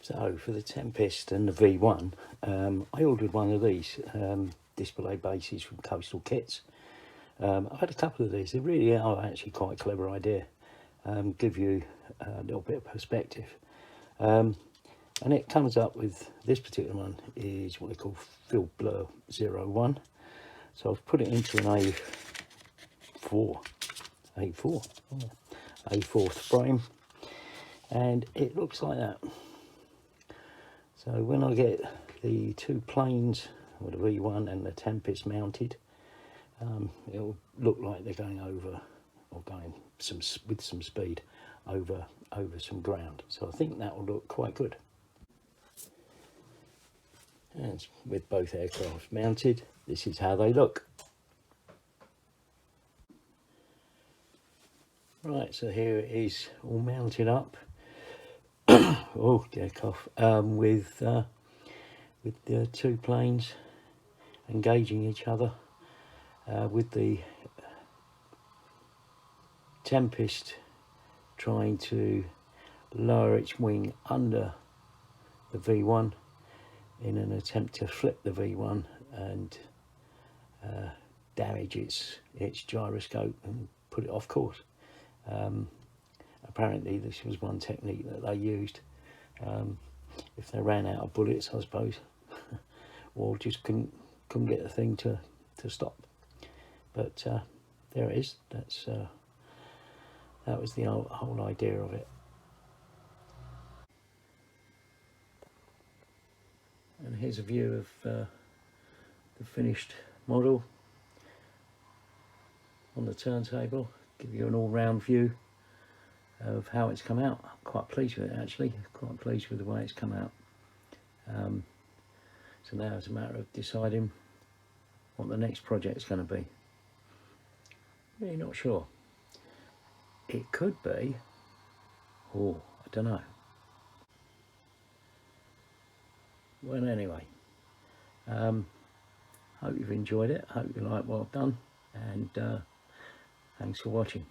So for the Tempest and the V1, I ordered one of these display bases from Coastal Kits. I've had a couple of these. They really are actually quite a clever idea. Give you a little bit of perspective. And it comes up with, this particular one is what they call Fill Blur 01. So I've put it into an A4 frame, and it looks like that. So when I get the two planes, or the V1 and the Tempest mounted, it'll look like they're going over, or going with some speed over some ground. So I think that will look quite good. And with both aircraft mounted, this is how they look. Right, so here it is all mounted up. Oh dear, cough. With the two planes engaging each other, with the Tempest trying to lower its wing under the V1 in an attempt to flip the V1 and damage its gyroscope and put it off course. Apparently this was one technique that they used if they ran out of bullets, I suppose, or just couldn't get the thing to stop. But there it is. That was the whole idea of it. And here's a view of the finished model on the turntable. Give you an all-round view of how it's come out. I'm quite pleased with it, actually. Quite pleased with the way it's come out. So now it's a matter of deciding what the next project is going to be. Really not sure. It could be, I don't know. Well, anyway, hope you've enjoyed it. Hope you like what I've done, and thanks for watching.